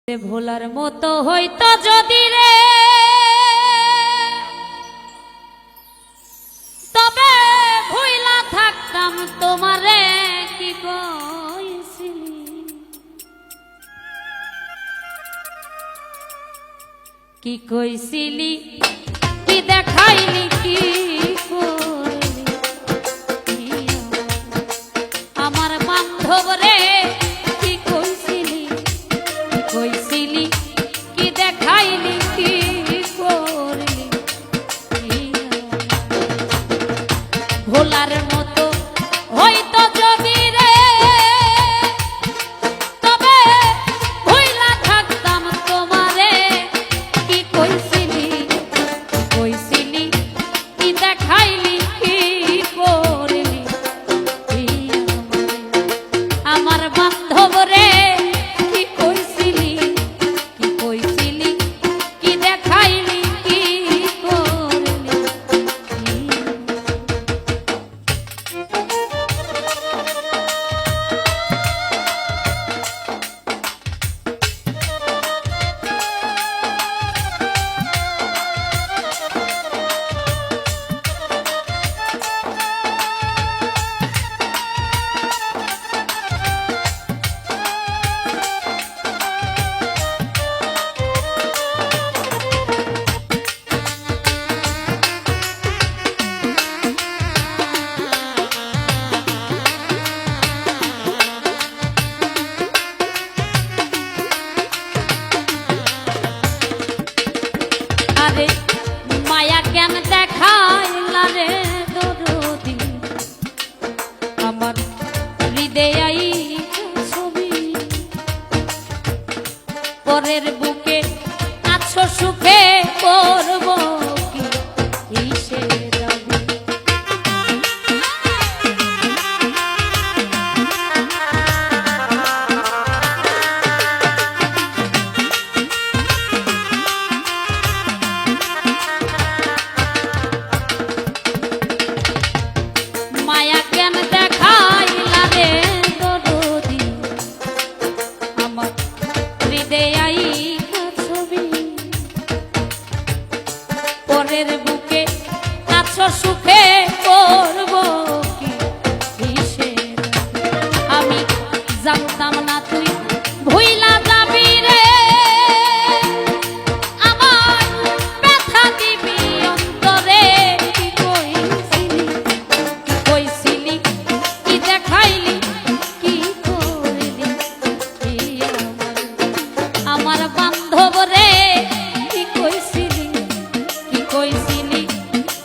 ভোলার মতো হইতো যদি রে তবে ভুইলা থাকতাম তোমারে কি কইছিলি কি কইছিলি কি দেখাইলি কি করলি আমার বান্ধব রে কইছিলি কি দেখাইলি কি করলি ভোলার মতো হইতো যদি রে তবে ভুইলা থাকতাম তোমারে কি কইছিলি কি দেখাইলি কি করলি আমার বান্ধব রে মায়া কেন দেখাইলা রে দরদি আমার হৃদয় ছবি পরের বুকে আছো সুখে করব কি দাবি মায়া কেন দেখাইলা রে দরদি আমার হৃদয় ছবি পরের বুকে আছো সুখে করব কি আমি জানতাম না তুই ভুইলা যাবি রে আমার ব্যথা দিবি অন্তরে কি কইছিলি কি দেখাইলি কি করলি আমার বান্ধব রে কি কইছিলি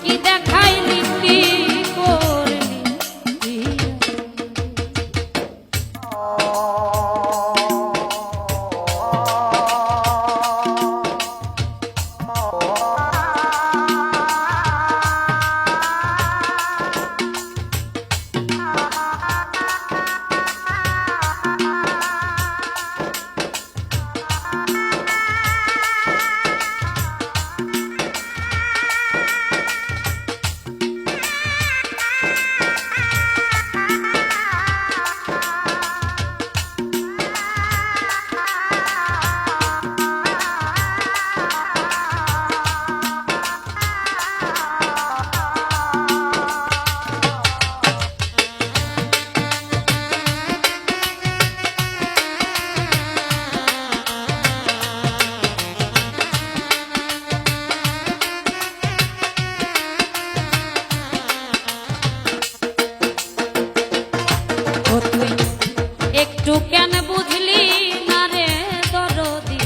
কি দেখাইলি কি করলি তুই একটু কেন বুঝলি না রে দরদি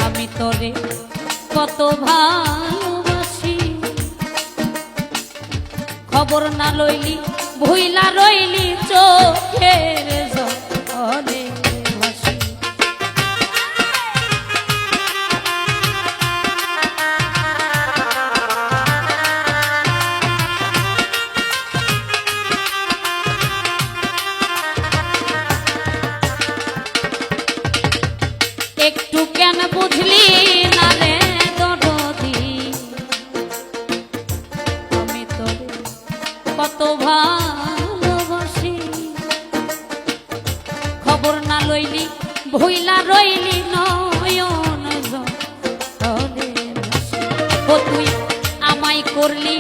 আমি তোরে কত ভালোবাসি খবর না লইলি ভুইলা রইলি চোখের জলে ভাসি একটু কেন বুঝলি না রে দরদি আমি তোরে কত ভালোবাসি ভুইলা রইলি নয়ন জলে ভাসি। ও তুই আমায় করলি